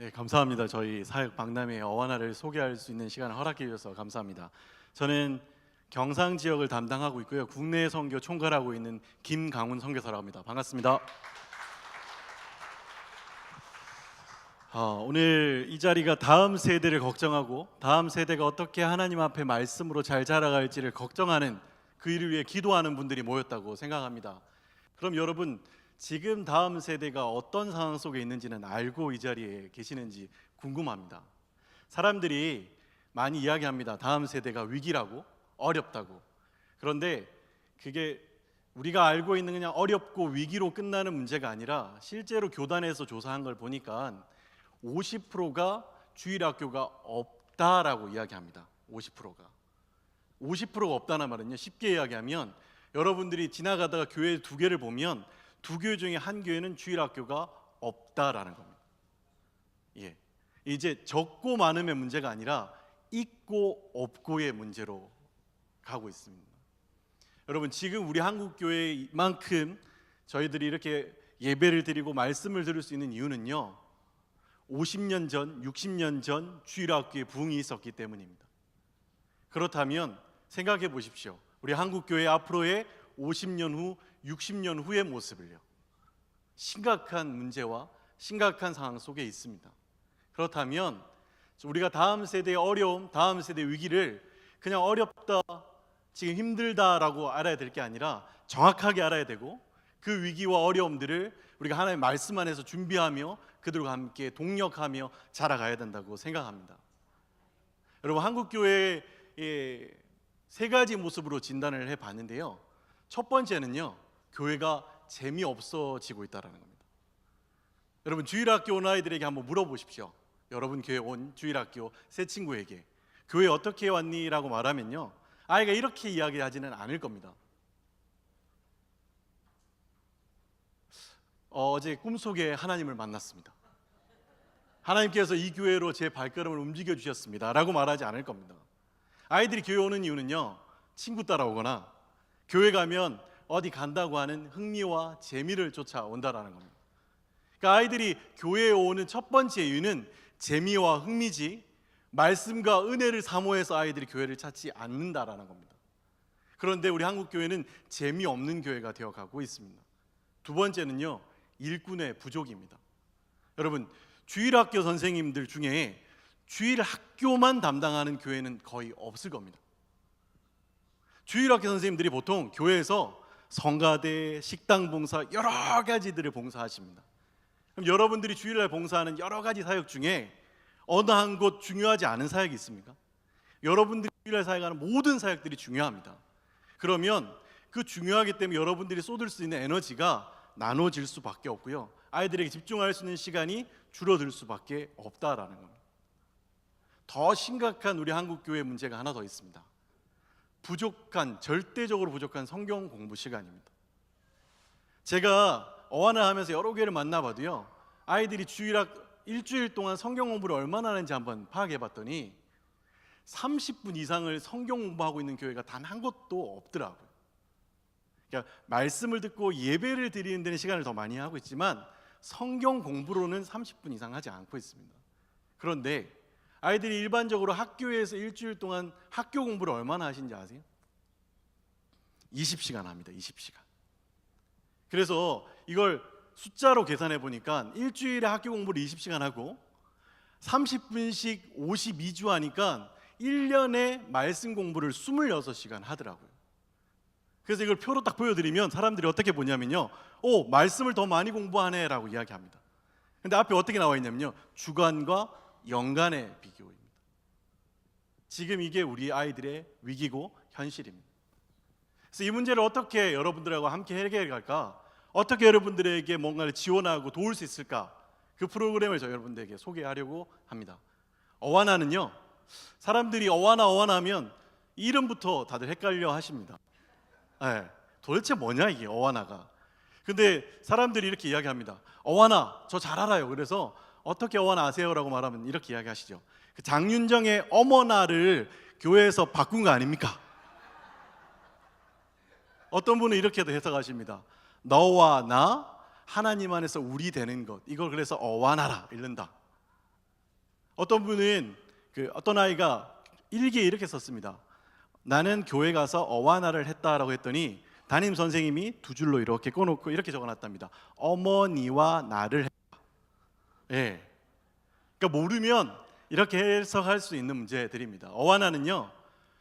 네, 감사합니다. 저희 사역 박람회 어와나를 소개할 수 있는 시간을 허락해 주셔서 감사합니다. 저는 경상 지역을 담당하고 있고요. 국내 선교 총괄하고 있는 김강훈 선교사라고 합니다. 반갑습니다. 오늘 이 자리가 다음 세대를 걱정하고 다음 세대가 어떻게 하나님 앞에 말씀으로 잘 자라갈지를 걱정하는 그 일을 위해 기도하는 분들이 모였다고 생각합니다. 그럼 여러분, 지금 다음 세대가 어떤 상황 속에 있는지는 알고 이 자리에 계시는지 궁금합니다. 사람들이 많이 이야기합니다. 다음 세대가 위기라고, 어렵다고. 그런데 그게 우리가 알고 있는 그냥 어렵고 위기로 끝나는 문제가 아니라 실제로 교단에서 조사한 걸 보니까 50%가 주일학교가 없다라고 이야기합니다. 50%가 없다는 말은요, 쉽게 이야기하면 여러분들이 지나가다가 교회 두 개를 보면 두 교회 중에 한 교회는 주일학교가 없다라는 겁니다. 예, 이제 적고 많음의 문제가 아니라 있고 없고의 문제로 가고 있습니다. 여러분, 지금 우리 한국 교회만큼 저희들이 이렇게 예배를 드리고 말씀을 들을 수 있는 이유는요, 50년 전, 60년 전 주일학교에 부흥이 있었기 때문입니다. 그렇다면 생각해 보십시오. 우리 한국 교회 앞으로의 50년 후, 60년 후의 모습을요. 심각한 문제와 심각한 상황 속에 있습니다. 그렇다면 우리가 다음 세대의 어려움, 다음 세대의 위기를 그냥 어렵다, 지금 힘들다라고 알아야 될 게 아니라 정확하게 알아야 되고, 그 위기와 어려움들을 우리가 하나님의 말씀 안에서 준비하며 그들과 함께 동력하며 자라가야 된다고 생각합니다. 여러분, 한국교회의 세 가지 모습으로 진단을 해봤는데요, 첫 번째는요, 교회가 재미없어지고 있다는 겁니다. 여러분, 주일학교 온 아이들에게 한번 물어보십시오. 여러분 교회 온 주일학교 새 친구에게 교회 어떻게 왔니? 라고 말하면요, 아이가 이렇게 이야기하지는 않을 겁니다. 어제 꿈속에 하나님을 만났습니다. 하나님께서 이 교회로 제 발걸음을 움직여 주셨습니다 라고 말하지 않을 겁니다. 아이들이 교회 오는 이유는요, 친구 따라오거나 교회 가면 어디 간다고 하는 흥미와 재미를 쫓아온다라는 겁니다. 그러니까 아이들이 교회에 오는 첫 번째 이유는 재미와 흥미지, 말씀과 은혜를 사모해서 아이들이 교회를 찾지 않는다라는 겁니다. 그런데 우리 한국 교회는 재미없는 교회가 되어가고 있습니다. 두 번째는요, 일꾼의 부족입니다. 여러분, 주일학교 선생님들 중에 주일학교만 담당하는 교회는 거의 없을 겁니다. 주일학교 선생님들이 보통 교회에서 성가대, 식당 봉사, 여러 가지들을 봉사하십니다. 그럼 여러분들이 주일날 봉사하는 여러 가지 사역 중에 어느 한 곳 중요하지 않은 사역이 있습니까? 여러분들이 주일날 사역하는 모든 사역들이 중요합니다. 그러면 그 중요하기 때문에 여러분들이 쏟을 수 있는 에너지가 나눠질 수밖에 없고요, 아이들에게 집중할 수 있는 시간이 줄어들 수밖에 없다라는 겁니다. 더 심각한 우리 한국 교회 문제가 하나 더 있습니다. 절대적으로 부족한 성경 공부 시간입니다. 제가 어와나 하면서 여러 교회를 만나봐도요, 아이들이 일주일 동안 성경 공부를 얼마나 하는지 한번 파악해 봤더니 30분 이상을 성경 공부하고 있는 교회가 단 한 곳도 없더라고요. 그러니까 말씀을 듣고 예배를 드리는 데는 시간을 더 많이 하고 있지만 성경 공부로는 30분 이상 하지 않고 있습니다. 그런데 아이들이 일반적으로 학교에서 일주일 동안 학교 공부를 얼마나 하시는지 아세요? 20시간 합니다. 20시간. 그래서 이걸 숫자로 계산해 보니까 일주일에 학교 공부를 20시간 하고 30분씩 52주 하니까 1년에 말씀 공부를 26시간 하더라고요. 그래서 이걸 표로 딱 보여드리면 사람들이 어떻게 보냐면요, 오, 말씀을 더 많이 공부하네 라고 이야기합니다. 근데 앞에 어떻게 나와 있냐면요, 주간과 연간의 비교입니다. 지금 이게 우리 아이들의 위기고 현실입니다. 그래서 이 문제를 어떻게 여러분들하고 함께 해결해 갈까, 어떻게 여러분들에게 뭔가를 지원하고 도울 수 있을까, 그 프로그램을 저 여러분들에게 소개하려고 합니다. 어와나는요, 사람들이 어와나 하면 이름부터 다들 헷갈려 하십니다. 네, 도대체 뭐냐 이게 어와나가. 근데 사람들이 이렇게 이야기합니다. 어와나 저 잘 알아요. 그래서 어떻게 어와나 아세요? 라고 말하면 이렇게 이야기하시죠. 그 장윤정의 어머나를 교회에서 바꾼 거 아닙니까? 어떤 분은 이렇게도 해석하십니다. 너와 나, 하나님 안에서 우리 되는 것, 이걸 그래서 어와나라 읽는다. 어떤 분은 어떤 아이가 일기에 이렇게 썼습니다. 나는 교회 가서 어와나를 했다라고 했더니 담임 선생님이 두 줄로 이렇게 꺼놓고 이렇게 적어놨답니다. 어머니와 나를 했다. 예. 그러니까 모르면 이렇게 해석할 수 있는 문제들입니다. 어와나는요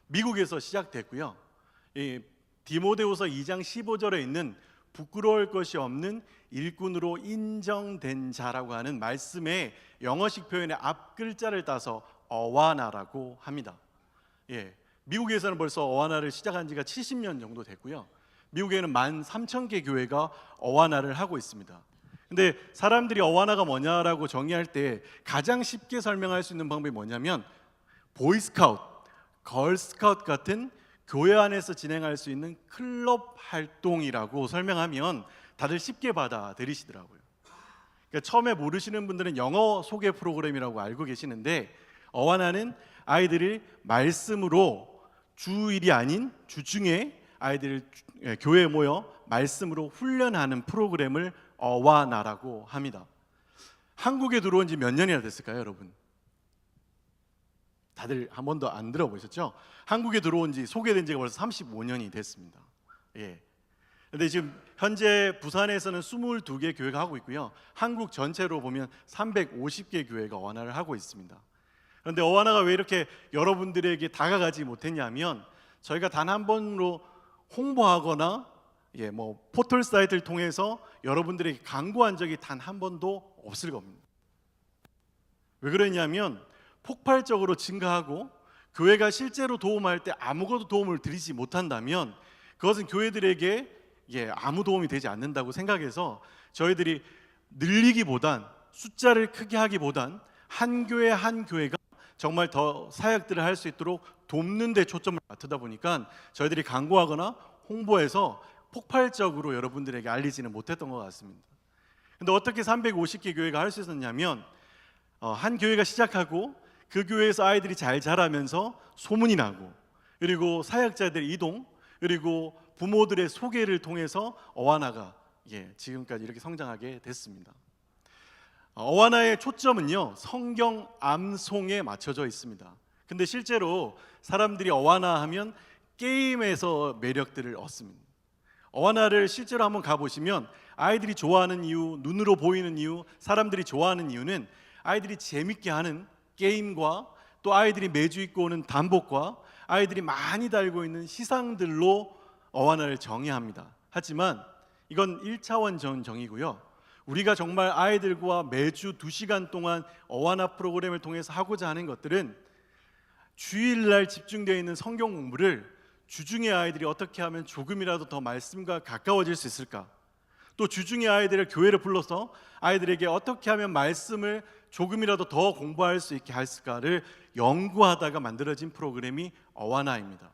미국에서 시작됐고요. 이 디모데후서 2장 15절에 있는 부끄러울 것이 없는 일꾼으로 인정된 자라고 하는 말씀의 영어식 표현의 앞 글자를 따서 어와나라고 합니다. 예, 미국에서는 벌써 어와나를 시작한 지가 70년 정도 됐고요. 미국에는 13,000개 교회가 어와나를 하고 있습니다. 근데 사람들이 어와나가 뭐냐라고 정의할 때 가장 쉽게 설명할 수 있는 방법이 뭐냐면 보이스카우트, 걸스카우트 같은 교회 안에서 진행할 수 있는 클럽 활동이라고 설명하면 다들 쉽게 받아들이시더라고요. 그러니까 처음에 모르시는 분들은 영어 소개 프로그램이라고 알고 계시는데 어와나는 아이들이 말씀으로 주일이 아닌 주중에 아이들 교회에 모여 말씀으로 훈련하는 프로그램을 어와나라고 합니다. 한국에 들어온 지 몇 년이나 됐을까요, 여러분? 다들 한 번도 안 들어보셨죠? 한국에 들어온 지 소개된 지가 벌써 35년이 됐습니다. 예. 근데 지금 현재 부산에서는 22개 교회가 하고 있고요. 한국 전체로 보면 350개 교회가 어와나를 하고 있습니다. 그런데 어와나가 왜 이렇게 여러분들에게 다가가지 못했냐면 저희가 단 한 번으로 홍보하거나 포털 사이트를 통해서 여러분들에게 광고한 적이 단 한 번도 없을 겁니다. 왜 그러냐면 폭발적으로 증가하고 교회가 실제로 도움할 때 아무것도 도움을 드리지 못한다면 그것은 교회들에게 아무 도움이 되지 않는다고 생각해서 저희들이 늘리기보단 숫자를 크게 하기보단 한 교회 한 교회가 정말 더 사역들을 할 수 있도록 돕는 데 초점을 맞추다 보니까 저희들이 광고하거나 홍보해서 폭발적으로 여러분들에게 알리지는 못했던 것 같습니다. 근데 어떻게 350개 교회가 할 수 있었냐면 한 교회가 시작하고 그 교회에서 아이들이 잘 자라면서 소문이 나고 그리고 사역자들의 이동 그리고 부모들의 소개를 통해서 어와나가 지금까지 이렇게 성장하게 됐습니다. 어와나의 초점은요 성경 암송에 맞춰져 있습니다. 근데 실제로 사람들이 어와나 하면 게임에서 매력들을 얻습니다. 어와나를 실제로 한번 가보시면 아이들이 좋아하는 이유, 눈으로 보이는 이유, 사람들이 좋아하는 이유는 아이들이 재밌게 하는 게임과 또 아이들이 매주 입고 오는 단복과 아이들이 많이 달고 있는 시상들로 어와나를 정의합니다. 하지만 이건 1차원 정의고요. 우리가 정말 아이들과 매주 2시간 동안 어와나 프로그램을 통해서 하고자 하는 것들은 주일날 집중되어 있는 성경 공부를 주중에 아이들이 어떻게 하면 조금이라도 더 말씀과 가까워질 수 있을까? 또 주중에 아이들을 교회를 불러서 아이들에게 어떻게 하면 말씀을 조금이라도 더 공부할 수 있게 할까를 연구하다가 만들어진 프로그램이 어와나입니다.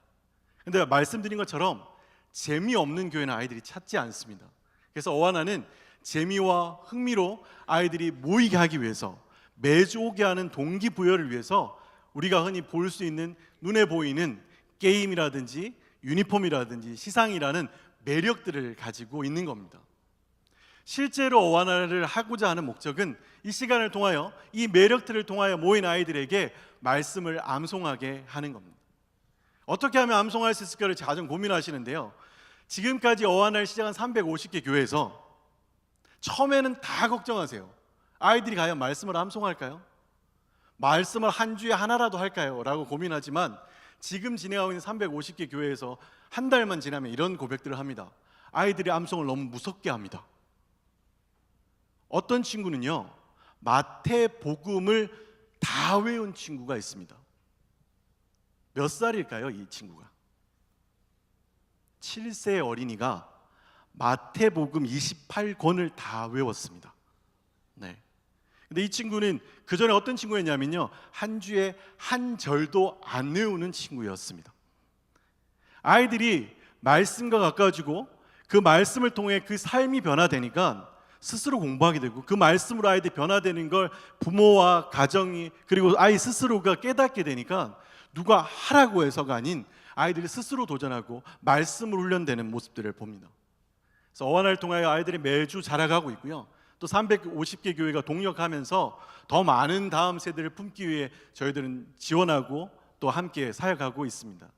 근데 말씀드린 것처럼 재미없는 교회는 아이들이 찾지 않습니다. 그래서 어와나는 재미와 흥미로 아이들이 모이게 하기 위해서 매주 오게 하는 동기부여를 위해서 우리가 흔히 볼 수 있는 눈에 보이는 게임이라든지 유니폼이라든지 시상이라는 매력들을 가지고 있는 겁니다. 실제로 어와나를 하고자 하는 목적은 이 시간을 통하여 이 매력들을 통하여 모인 아이들에게 말씀을 암송하게 하는 겁니다. 어떻게 하면 암송할 수 있을까를 자주 고민하시는데요. 지금까지 어와나를 시작한 350개 교회에서 처음에는 다 걱정하세요. 아이들이 과연 말씀을 암송할까요? 말씀을 한 주에 하나라도 할까요? 라고 고민하지만 지금 진행하고 있는 350개 교회에서 한 달만 지나면 이런 고백들을 합니다. 아이들이 암송을 너무 무섭게 합니다. 어떤 친구는요 마태복음을 다 외운 친구가 있습니다. 몇 살일까요? 이 친구가 7세 어린이가 마태복음 28권을 다 외웠습니다. 네. 근데 이 친구는 그 전에 어떤 친구였냐면요 한 주에 한 절도 안 외우는 친구였습니다. 아이들이 말씀과 가까워지고 그 말씀을 통해 그 삶이 변화되니까 스스로 공부하게 되고 그 말씀으로 아이들이 변화되는 걸 부모와 가정이 그리고 아이 스스로가 깨닫게 되니까 누가 하라고 해서가 아닌 아이들이 스스로 도전하고 말씀으로 훈련되는 모습들을 봅니다. 그래서 어와나를 통하여 아이들이 매주 자라가고 있고요. 또 350개 교회가 동력하면서 더 많은 다음 세대를 품기 위해 저희들은 지원하고 또 함께 사역하고 있습니다.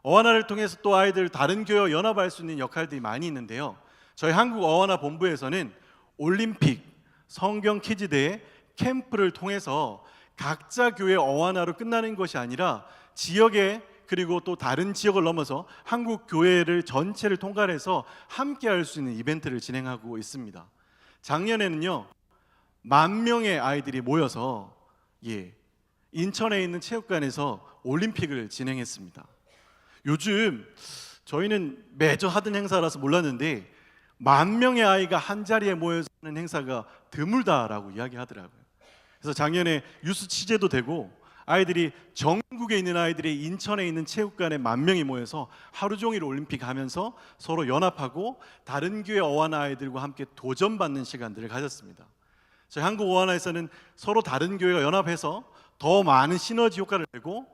어하나를 통해서 또 아이들 다른 교회와 연합할 수 있는 역할들이 많이 있는데요. 저희 한국 어하나 본부에서는 올림픽, 성경 키즈대회, 캠프를 통해서 각자 교회 어하나로 끝나는 것이 아니라 지역에 그리고 또 다른 지역을 넘어서 한국 교회를 전체를 통괄해서 함께 할 수 있는 이벤트를 진행하고 있습니다. 작년에는요 10,000명의 아이들이 모여서 인천에 있는 체육관에서 올림픽을 진행했습니다. 요즘 저희는 매주 하던 행사라서 몰랐는데 10,000명의 아이가 한 자리에 모여서 하는 행사가 드물다라고 이야기하더라고요. 그래서 작년에 유스 취재도 되고 아이들이 전국에 있는 아이들이 인천에 있는 체육관에 10,000명이 모여서 하루 종일 올림픽 하면서 서로 연합하고 다른 교회 어하나 아이들과 함께 도전받는 시간들을 가졌습니다. 저희 한국 어하나에서는 서로 다른 교회가 연합해서 더 많은 시너지 효과를 내고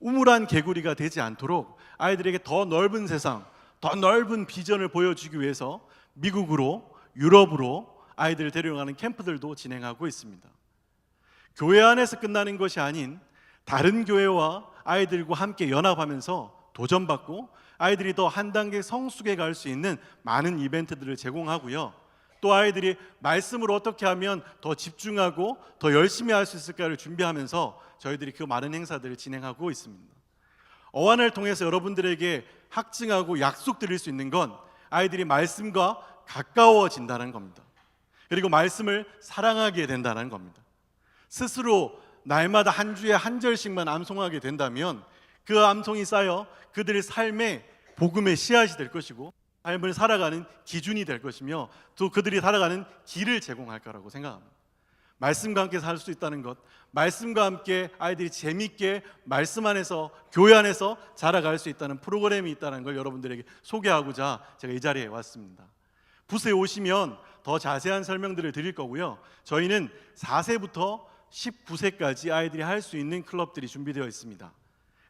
우물한 개구리가 되지 않도록 아이들에게 더 넓은 세상, 더 넓은 비전을 보여주기 위해서 미국으로, 유럽으로 아이들을 데려가는 캠프들도 진행하고 있습니다. 교회 안에서 끝나는 것이 아닌 다른 교회와 아이들과 함께 연합하면서 도전받고 아이들이 더 한 단계 성숙해 갈 수 있는 많은 이벤트들을 제공하고요. 또 아이들이 말씀으로 어떻게 하면 더 집중하고 더 열심히 할 수 있을까를 준비하면서 저희들이 그 많은 행사들을 진행하고 있습니다. 어하나를 통해서 여러분들에게 확증하고 약속드릴 수 있는 건 아이들이 말씀과 가까워진다는 겁니다. 그리고 말씀을 사랑하게 된다는 겁니다. 스스로 날마다 한 주에 한 절씩만 암송하게 된다면 그 암송이 쌓여 그들의 삶에 복음의 씨앗이 될 것이고 삶을 살아가는 기준이 될 것이며 또 그들이 살아가는 길을 제공할 거라고 생각합니다. 말씀과 함께 살 수 있다는 것, 말씀과 함께 아이들이 재미있게 말씀 안에서 교회 안에서 자라갈 수 있다는 프로그램이 있다는 걸 여러분들에게 소개하고자 제가 이 자리에 왔습니다. 부스에 오시면 더 자세한 설명들을 드릴 거고요. 저희는 4세부터 19세까지 아이들이 할 수 있는 클럽들이 준비되어 있습니다.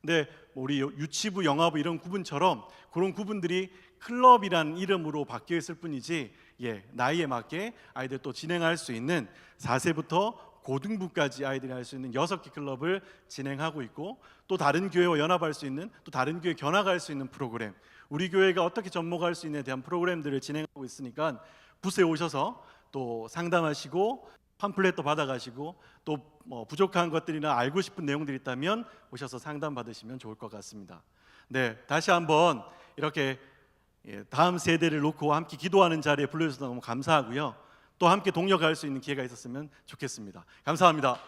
근데 우리 유치부, 영화부 이런 구분처럼 그런 구분들이 클럽이란 이름으로 바뀌어 있을 뿐이지 나이에 맞게 아이들 또 진행할 수 있는 4세부터 고등부까지 아이들이 할 수 있는 6개 클럽을 진행하고 있고 또 다른 교회와 연합할 수 있는 또 다른 교회 견학할 수 있는 프로그램, 우리 교회가 어떻게 접목할 수 있는에 대한 프로그램들을 진행하고 있으니까 부스에 오셔서 또 상담하시고 팜플렛도 받아가시고 또 부족한 것들이나 알고 싶은 내용들이 있다면 오셔서 상담 받으시면 좋을 것 같습니다. 네, 다시 한번 이렇게 다음 세대를 놓고 함께 기도하는 자리에 불러주셔서 너무 감사하고요. 또 함께 동력할 수 있는 기회가 있었으면 좋겠습니다. 감사합니다.